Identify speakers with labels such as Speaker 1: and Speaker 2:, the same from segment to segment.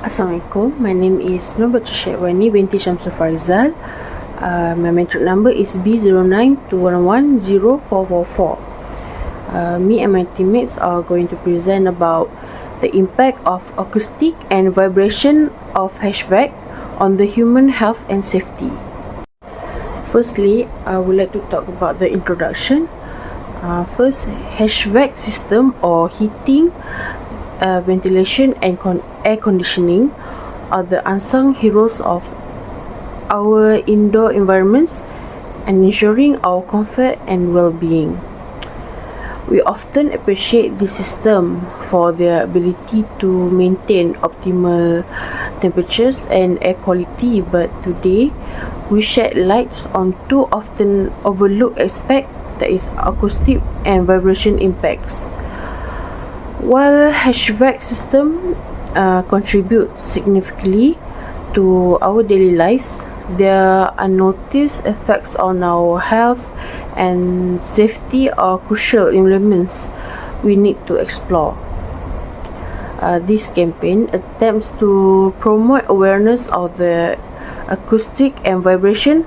Speaker 1: Assalamualaikum, my name is Nur Syahwani binti Syamsul Farizal. My metric number is B09211044. Me and my teammates are going to present about the impact of acoustic and vibration of Hvac on the human health and safety. Firstly, I would like to talk about the introduction. First, Hvac system or heating, ventilation and air conditioning are the unsung heroes of our indoor environments and ensuring our comfort and well-being. We often appreciate this system for their ability to maintain optimal temperatures and air quality, but today we shed light on two often overlooked aspects, that is acoustic and vibration impacts. While Hvac system contribute significantly to our daily lives, their unnoticed effects on our health and safety are crucial elements we need to explore. This campaign attempts to promote awareness of the acoustic and vibration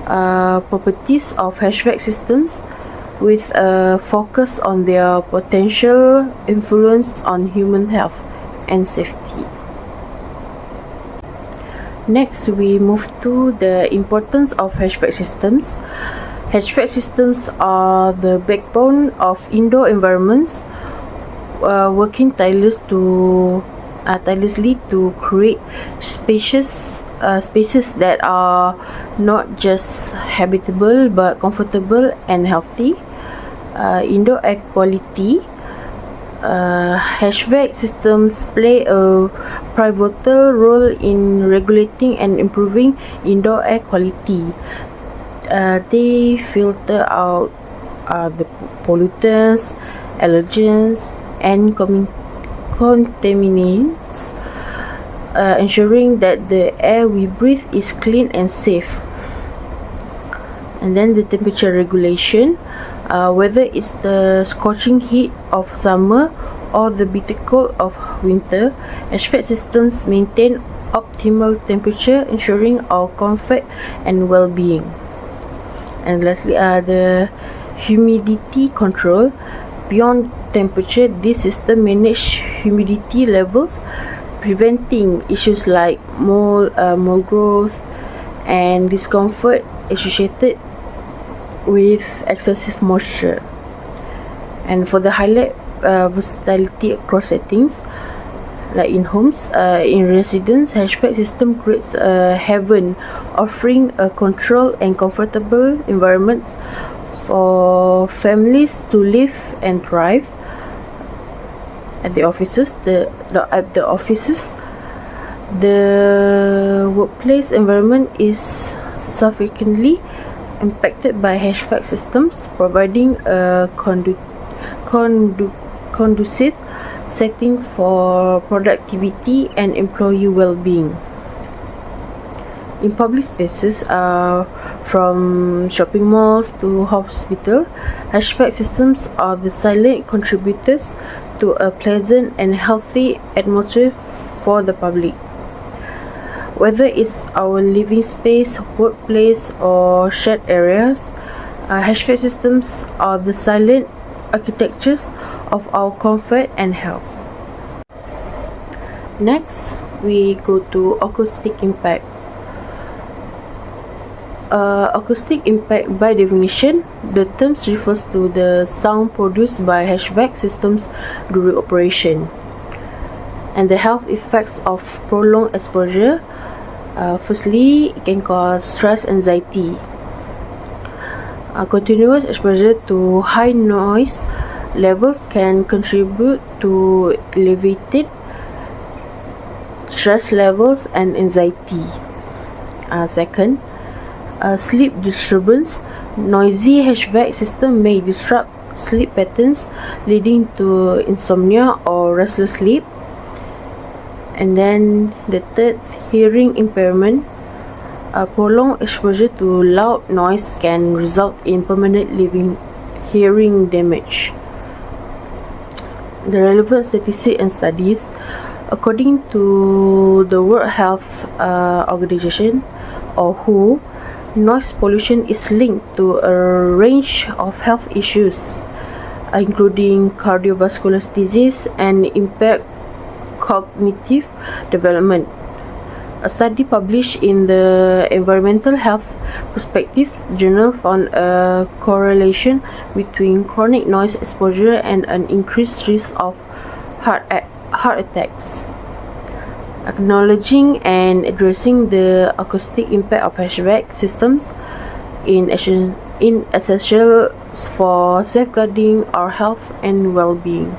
Speaker 1: properties of Hvac systems, with a focus on their potential influence on human health and safety. Next, we move to the importance of Hvac systems. Hvac systems are the backbone of indoor environments, working tirelessly to create spaces that are not just habitable but comfortable and healthy. Indoor air quality. Hvac systems play a pivotal role in regulating and improving indoor air quality. They filter out the pollutants, allergens, and contaminants, ensuring that the air we breathe is clean and safe. And then the temperature regulation, whether it's the scorching heat of summer or the bitter cold of winter, Hvac systems maintain optimal temperature, ensuring our comfort and well-being. And lastly, the humidity control. Beyond temperature, this system manages humidity levels, preventing issues like mold growth and discomfort associated with excessive moisture. And for the highlight versatility across settings, like in homes, in residence, Hvac system creates a heaven, offering a controlled and comfortable environments for families to live and thrive. At the offices, the workplace environment is significantly impacted by Hvac systems, providing a conducive setting for productivity and employee well-being. In public spaces, from shopping malls to hospital, Hvac systems are the silent contributors to a pleasant and healthy atmosphere for the public. Whether it's our living space, workplace, or shared areas, Hvac systems are the silent architectures of our comfort and health. Next, we go to acoustic impact. Acoustic impact, by definition, the term refers to the sound produced by Hvac systems during operation, and the health effects of prolonged exposure. Firstly, it can cause stress, anxiety. Continuous exposure to high noise levels can contribute to elevated stress levels and anxiety. Second, sleep disturbance. Noisy Hvac system may disrupt sleep patterns, leading to insomnia or restless sleep. And then the third, hearing impairment. Prolonged exposure to loud noise can result in permanent hearing damage. The relevant statistics and studies. According to the World Health Organization, or WHO, noise pollution is linked to a range of health issues, including cardiovascular disease and impaired cognitive development. A study published in the Environmental Health Perspectives journal found a correlation between chronic noise exposure and an increased risk of heart attacks. Acknowledging and addressing the acoustic impact of Hvac systems is essential for safeguarding our health and well-being.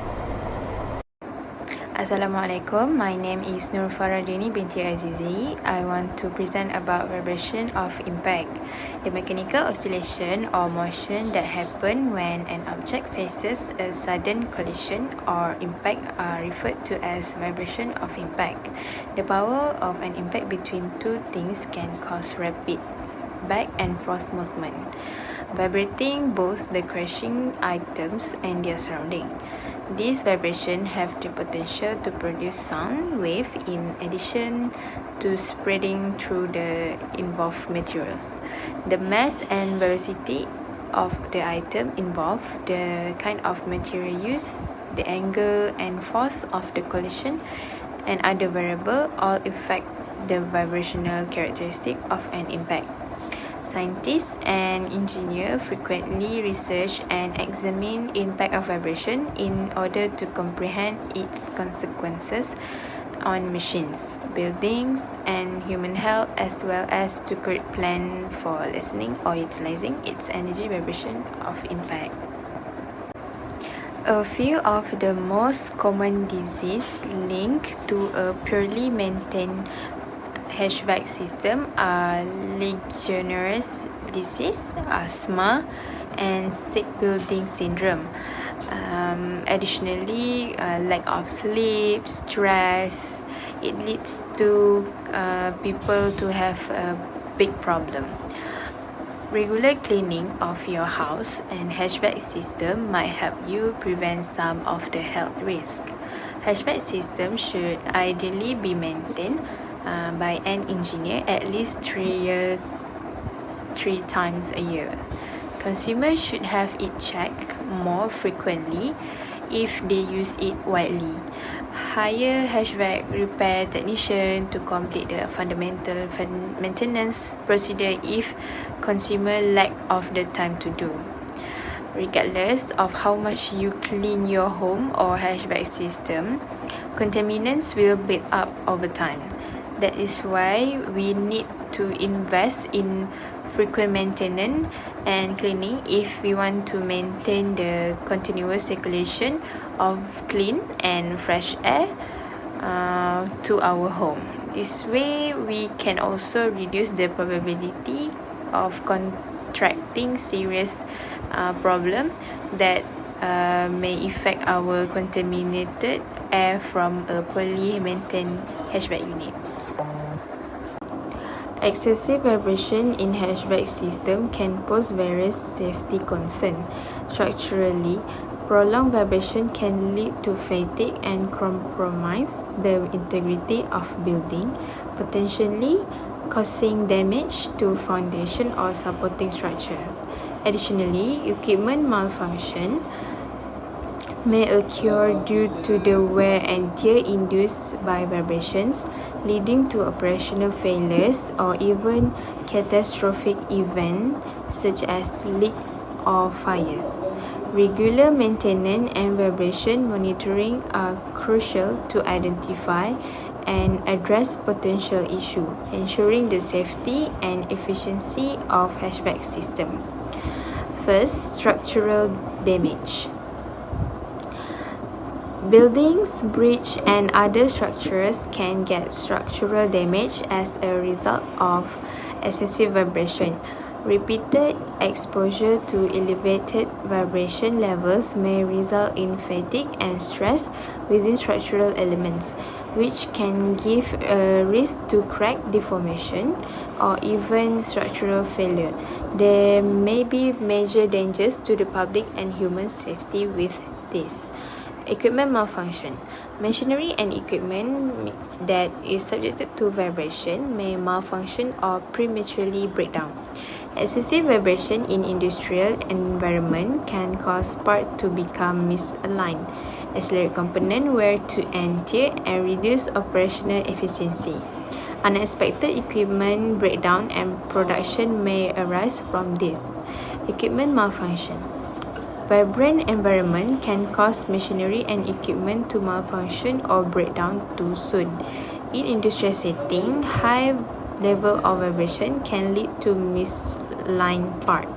Speaker 2: Assalamualaikum, my name is Nur Faradini binti Azizi. I want to present about vibration of impact. The mechanical oscillation or motion that happen when an object faces a sudden collision or impact are referred to as vibration of impact. The power of an impact between two things can cause rapid back and forth movement, vibrating both the crashing items and their surrounding. These vibrations have the potential to produce sound wave in addition to spreading through the involved materials. The mass and velocity of the item involved, the kind of material used, the angle and force of the collision, and other variables all affect the vibrational characteristic of an impact. Scientists and engineers frequently research and examine impact of vibration in order to comprehend its consequences on machines, buildings, and human health, as well as to create plans for lessening or utilizing its energy vibration of impact. A few of the most common diseases linked to a purely maintained Hvac system are Legionnaires' disease, asthma, and sick building syndrome. Additionally, lack of sleep, stress, it leads to people to have a big problem. Regular cleaning of your house and Hvac system might help you prevent some of the health risks. Hvac system should ideally be maintained by an engineer at least 3 times a year. Consumers should have it checked more frequently if they use it widely. Hire Hvac repair technician to complete the fundamental maintenance procedure if consumer lack of the time to do. Regardless of how much you clean your home or Hvac system, contaminants will build up over time. That is why we need to invest in frequent maintenance and cleaning if we want to maintain the continuous circulation of clean and fresh air to our home. This way, we can also reduce the probability of contracting serious problem that may affect our contaminated air from a poorly maintained Hvac unit. Excessive vibration in Hvac system can pose various safety concerns. Structurally, prolonged vibration can lead to fatigue and compromise the integrity of building, potentially causing damage to foundation or supporting structures. Additionally, equipment malfunction may occur due to the wear and tear induced by vibrations, leading to operational failures or even catastrophic events such as leak or fires. Regular maintenance and vibration monitoring are crucial to identify and address potential issues, ensuring the safety and efficiency of Hvac system. First, structural damage. Buildings, bridges, and other structures can get structural damage as a result of excessive vibration. Repeated exposure to elevated vibration levels may result in fatigue and stress within structural elements, which can give a risk to crack, deformation, or even structural failure. There may be major dangers to the public and human safety with this. Equipment malfunction. Machinery and equipment that is subjected to vibration may malfunction or prematurely break down. Excessive vibration in industrial environment can cause parts to become misaligned, accelerate component wear and tear, and reduce operational efficiency. Unexpected equipment breakdown and production may arise from this. Equipment malfunction. Vibrant environment can cause machinery and equipment to malfunction or break down too soon. In industrial setting, high level of vibration can lead to misaligned part,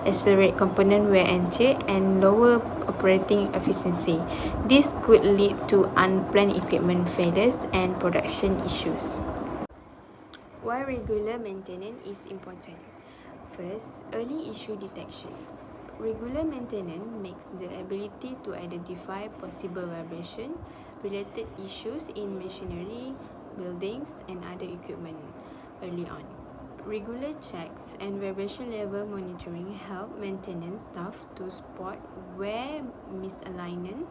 Speaker 2: accelerate component wear and tear, and lower operating efficiency. This could lead to unplanned equipment failures and production issues. Why regular maintenance is important? First, early issue detection. Regular maintenance makes the ability to identify possible vibration-related issues in machinery, buildings, and other equipment early on. Regular checks and vibration level monitoring help maintenance staff to spot where misalignment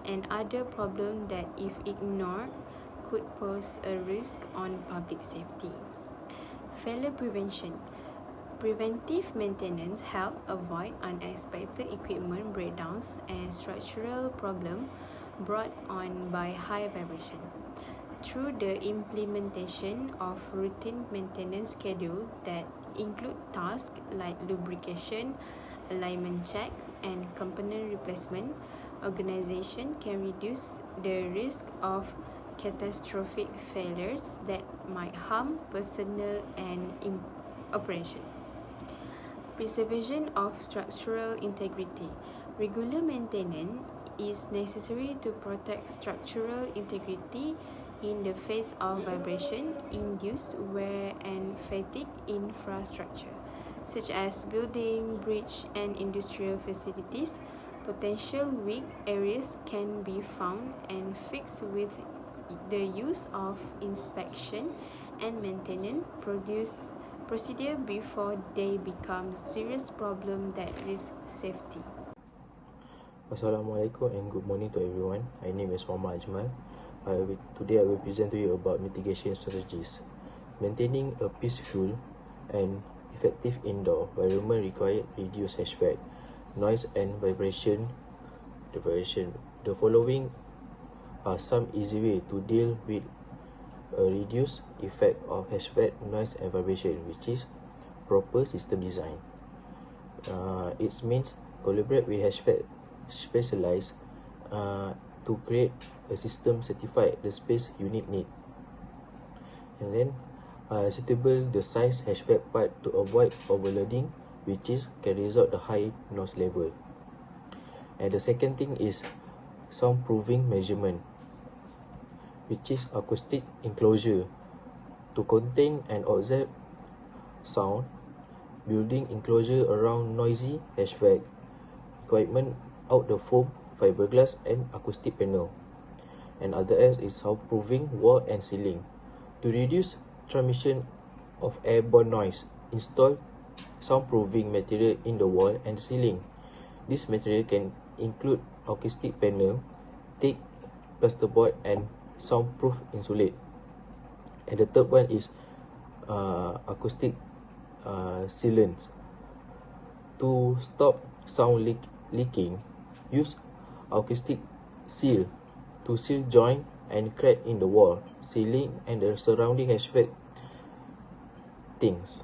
Speaker 2: and other problems that, if ignored, could pose a risk on public safety. Failure prevention. Preventive maintenance help avoid unexpected equipment breakdowns and structural problems brought on by high vibration. Through the implementation of routine maintenance schedule that include tasks like lubrication, alignment check, and component replacement, organization can reduce the risk of catastrophic failures that might harm personnel and operation. Preservation of structural integrity. Regular maintenance is necessary to protect structural integrity in the face of vibration-induced wear and fatigue infrastructure, such as building, bridge, and industrial facilities. Potential weak areas can be found and fixed with the use of inspection and maintenance procedure before they become serious problem that risk safety.
Speaker 3: Assalamualaikum and good morning to everyone. My name is Muhammad Ajmal. Today I will present to you about mitigation strategies. Maintaining a peaceful and effective indoor environment requires reduced Hvac, noise and vibration. The following are some easy ways to deal with a reduced effect of Hvac, noise and vibration, which is proper system design. It means collaborate with Hvac specialized to create a system certified the space unit need, and then suitable the size Hvac part to avoid overloading, which is can result the high noise level. And the second thing is soundproofing measurement, which is acoustic enclosure to contain and absorb sound, building enclosure around noisy Hvac equipment out the foam, fiberglass and acoustic panel. And other else is soundproofing wall and ceiling. To reduce transmission of airborne noise, install soundproofing material in the wall and ceiling. This material can include acoustic panel, thick plasterboard and soundproof insulate. And the third one is acoustic sealants. To stop sound leaking, use acoustic seal to seal joint and crack in the wall, ceiling and the surrounding Hvac things.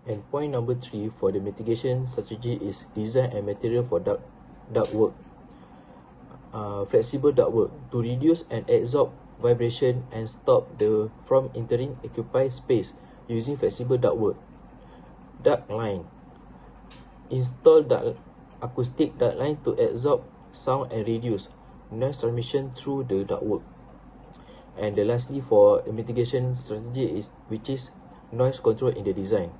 Speaker 3: And point number 3 for the mitigation strategy is design and material for ductwork. Flexible ductwork to reduce and absorb vibration and stop from entering occupied space using flexible ductwork. Duct line. Install acoustic duct line to absorb sound and reduce noise transmission through the ductwork. And lastly for the mitigation strategy which is noise control in the design.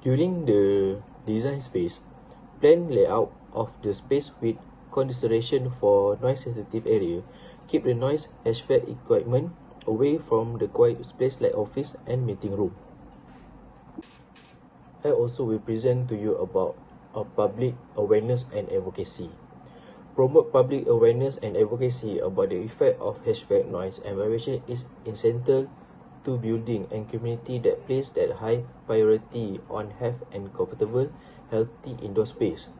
Speaker 3: During the design space, plan layout of the space with consideration for noise sensitive area. Keep the noise Hvac equipment away from the quiet space like office and meeting room. I also will present to you about public awareness and advocacy. promote public awareness and advocacy about the effect of Hvac noise and vibration is essential to building and community that place that high priority on have and comfortable, healthy indoor space.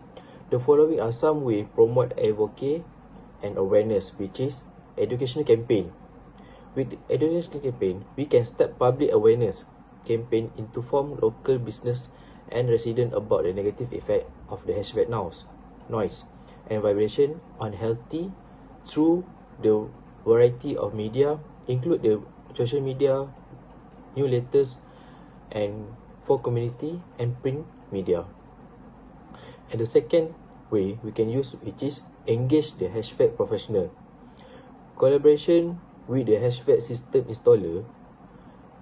Speaker 3: The following are some ways promote advocacy and awareness, which is educational campaign. With the educational campaign, we can start public awareness campaign into form local business and resident about the negative effect of the Hvac noise and vibration on healthy through the variety of media, include the social media, newsletters, and for community and print media. And the second way we can use, which is engage the Hvac professional. Collaboration with the Hvac system installer,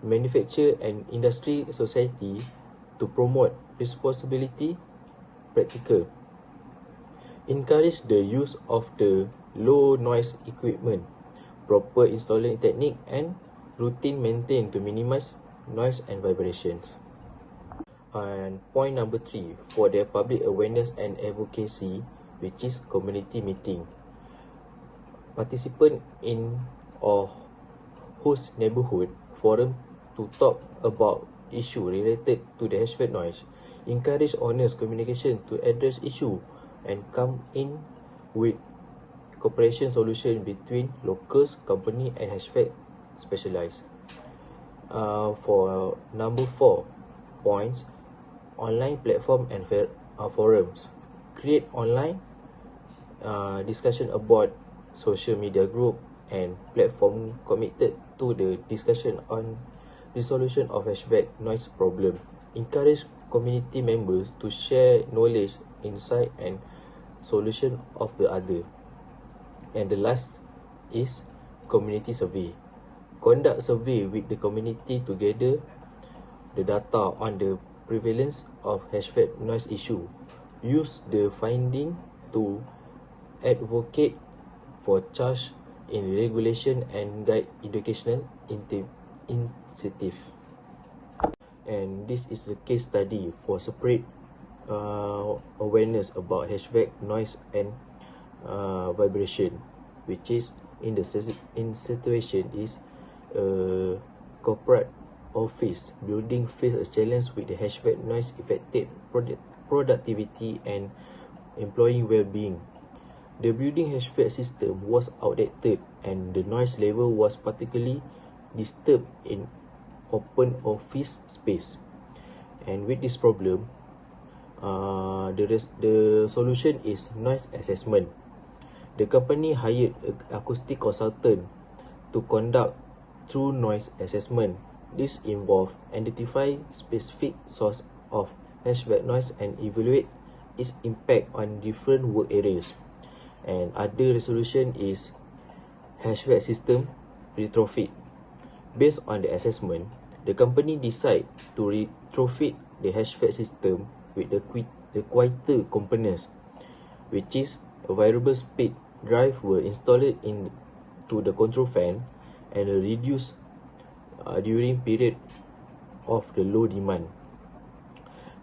Speaker 3: manufacturer and industry society to promote responsibility practical. Encourage the use of the low noise equipment, proper installing technique and routine maintained to minimize noise and vibrations. And point number 3 for the public awareness and advocacy, which is community meeting. Participant in or host neighborhood forum to talk about issue related to the Hvac noise. Encourage honest communication to address issue and come in with cooperation solution between locals, company and Hvac specialized. For number 4 points, online platform and forums. Create online discussion about social media group and platform committed to the discussion on resolution of Hvac noise problem. Encourage community members to share knowledge, insight and solution of the other. And the last is community survey. Conduct survey with the community to gather the data on the prevalence of Hvac noise issue. Use the finding to advocate for change in regulation and guide educational initiative. And this is a case study for separate awareness about Hvac noise and vibration, which is in situation is corporate office building face a challenge with the Hvac noise affected productivity and employee well-being. The building Hvac system was outdated and the noise level was particularly disturbed in open office space. And with this problem, the solution is noise assessment. The company hired an acoustic consultant to conduct true noise assessment. This involved identify specific source of Hvac noise and evaluate its impact on different work areas. And other resolution is Hvac system retrofit. Based on the assessment, the company decide to retrofit the Hvac system with the quieter components, which is a variable speed drive were installed into the control fan and reduced during period of the low demand.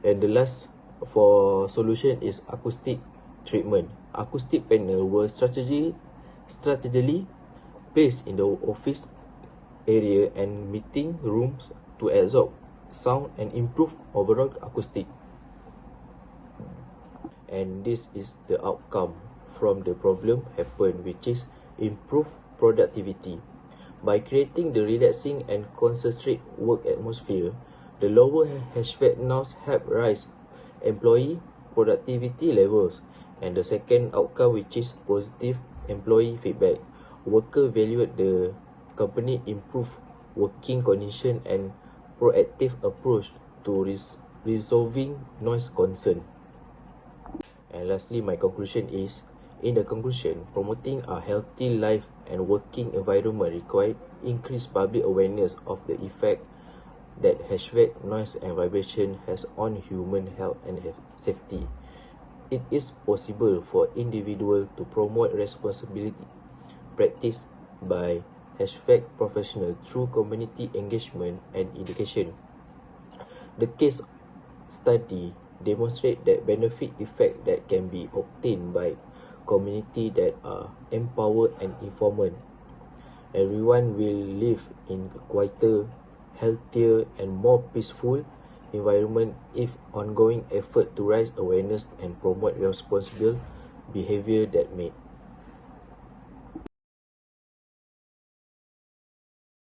Speaker 3: And the last for solution is acoustic treatment. Acoustic panel were strategically placed in the office area and meeting rooms to absorb sound and improve overall acoustic. And this is the outcome from the problem happen, which is improve productivity. By creating the relaxing and concentrate work atmosphere, the lower Hvac noise help rise employee productivity levels. And the second outcome, which is positive employee feedback. Worker valued the company improve working condition and proactive approach to resolving noise concern. And lastly, my conclusion is, in the conclusion, promoting a healthy life and working environment require increased public awareness of the effect that Hvac noise and vibration has on human health and safety. It is possible for individuals to promote responsibility practice by Hvac professionals through community engagement and education. The case study demonstrate that benefit effect that can be obtained by community that are empowered and informed. Everyone will live in a quieter, healthier, and more peaceful environment if ongoing effort to raise awareness and promote responsible behavior that made.